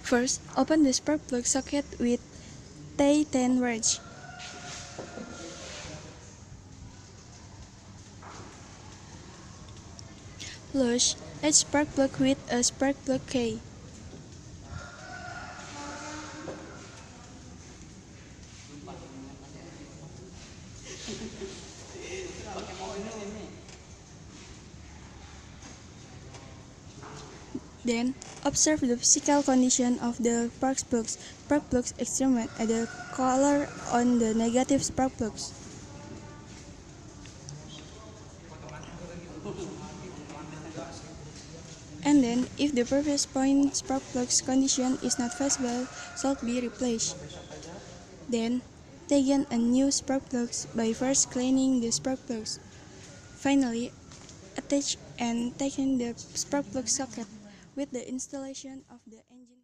First, open the spark plug socket with T10 wrench. Flush each spark plug with a spark plug key. Then, observe the physical condition of the spark plugs. Spark plugs experiment at the color on the negative spark plugs. And then, if the previous point spark plug's condition is not visible, should be replaced. Then, tighten a new spark plugs by first cleaning the spark plugs. Finally, attach and tighten the spark plug socket with the installation of the engine.